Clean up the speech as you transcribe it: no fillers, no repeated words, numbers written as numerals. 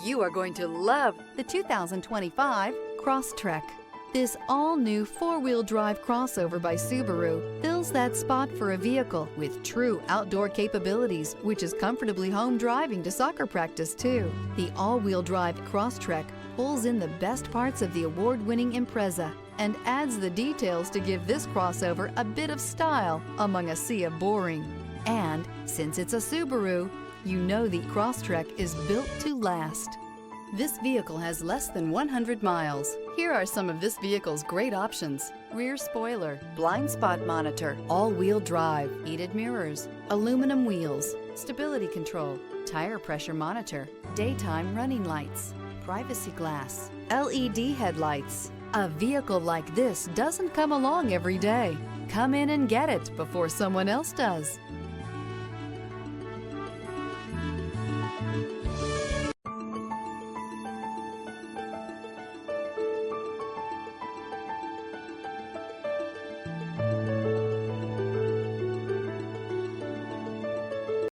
You are going to love the 2025 Crosstrek. This all-new four-wheel drive crossover by Subaru fills that spot for a vehicle with true outdoor capabilities, which is comfortably home driving to soccer practice too. The all-wheel drive Crosstrek pulls in the best parts of the award-winning Impreza and adds the details to give this crossover a bit of style among a sea of boring. And since it's a Subaru, you know the Crosstrek is built to last. This vehicle has less than 100 miles. Here are some of this vehicle's great options: rear spoiler, blind spot monitor, all-wheel drive, heated mirrors, aluminum wheels, stability control, tire pressure monitor, daytime running lights, privacy glass, LED headlights. A vehicle like this doesn't come along every day. Come in and get it before someone else does.